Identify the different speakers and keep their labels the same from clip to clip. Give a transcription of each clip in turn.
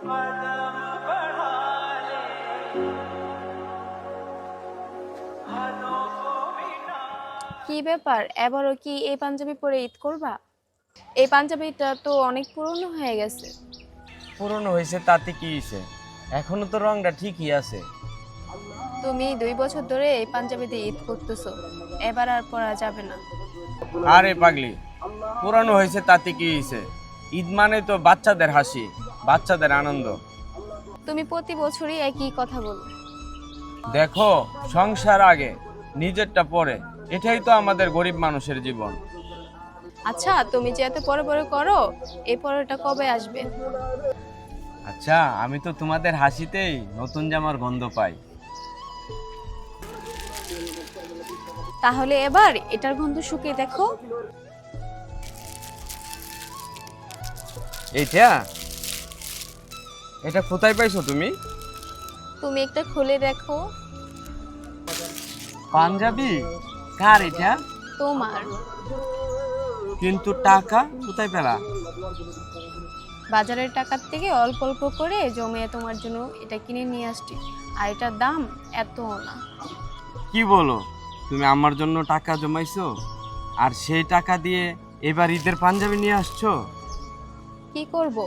Speaker 1: কি ব্যাপার, এবারও কি এই পাঞ্জাবি পরে ঈদ করবা? এই পাঞ্জাবিটা তো অনেক পুরনো হয়ে গেছে।
Speaker 2: পুরনো হয়েছে তাতে কি হয়েছে? এখনো তো রংটা ঠিকই আছে।
Speaker 1: তুমি 2 বছর ধরে এই পাঞ্জাবি দিয়ে ঈদ করতেছো, এবার আর পরা যাবে না।
Speaker 2: আরে পাগলি, পুরানো হয়েছে তাতে কি হয়েছে? ঈদ মানে তো বাচ্চাদের হাসি, বাচ্চাদের আনন্দ।
Speaker 1: তুমি প্রতি বছরই একই কথা বলো।
Speaker 2: দেখো, সংসার আগে, নিজেরটা পরে, এটাই তো আমাদের গরিব মানুষের জীবন।
Speaker 1: আচ্ছা, তুমি যে এত পরে পরে করো, এই পরেটা কবে আসবে?
Speaker 2: আচ্ছা, আমি তো তোমাদের হাসিতেই নতুন জামার গন্ধ পাই।
Speaker 1: তাহলে এবার এটার গন্ধ শুকিয়ে দেখো।
Speaker 2: এইটা, এটা কোথায় পাইছো তুমি?
Speaker 1: তুমি একটা খুলে দেখো।
Speaker 2: পাঞ্জাবি? কার এটা?
Speaker 1: তোমার।
Speaker 2: কিন্তু টাকা কোথায় পেলা?
Speaker 1: বাজারের টাকার থেকে অল্প অল্প করে জমিয়ে তোমার জন্য এটা কিনে নিয়ে আসছি। আর এটার দাম এতও না।
Speaker 2: কি বলো, তুমি আমার জন্য টাকা জমাইছো আর সেই টাকা দিয়ে এবার ঈদের পাঞ্জাবি নিয়ে আসছো?
Speaker 1: কি করব,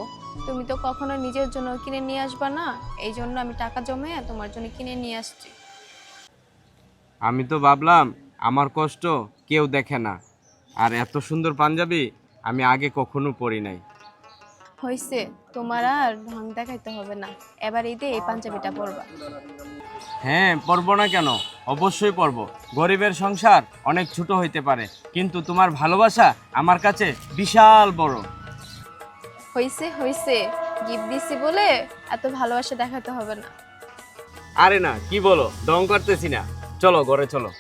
Speaker 1: তুমি তো কখনো নিজের জন্য কিনে নিয়ে আসবা না, এই জন্য আমি টাকা জমিয়ে তোমার জন্য কিনে নিয়ে আসছি।
Speaker 2: আমি তো ভাবলাম আমার কষ্ট কেউ দেখে না, আর এত সুন্দর পাঞ্জাবি আমি আগে কখনো পরি নাই।
Speaker 1: হইছে, তোমার আর ঢং দেখাইতে হবে না, এবার ঈদে এই পাঞ্জাবিটা পরবা।
Speaker 2: হ্যাঁ, পরবো না কেন? অবশ্যই পরবো। গরিবের সংসার অনেক ছোট হইতে পারে, কিন্তু তোমার ভালোবাসা আমার কাছে বিশাল বড়।
Speaker 1: হইছে হইছে, গিফট দিছি বলে এত ভালোবাসা দেখাতে হবে না।
Speaker 2: আরে না, কি বলো, ঢং করতেছি না। চলো ঘরে চলো।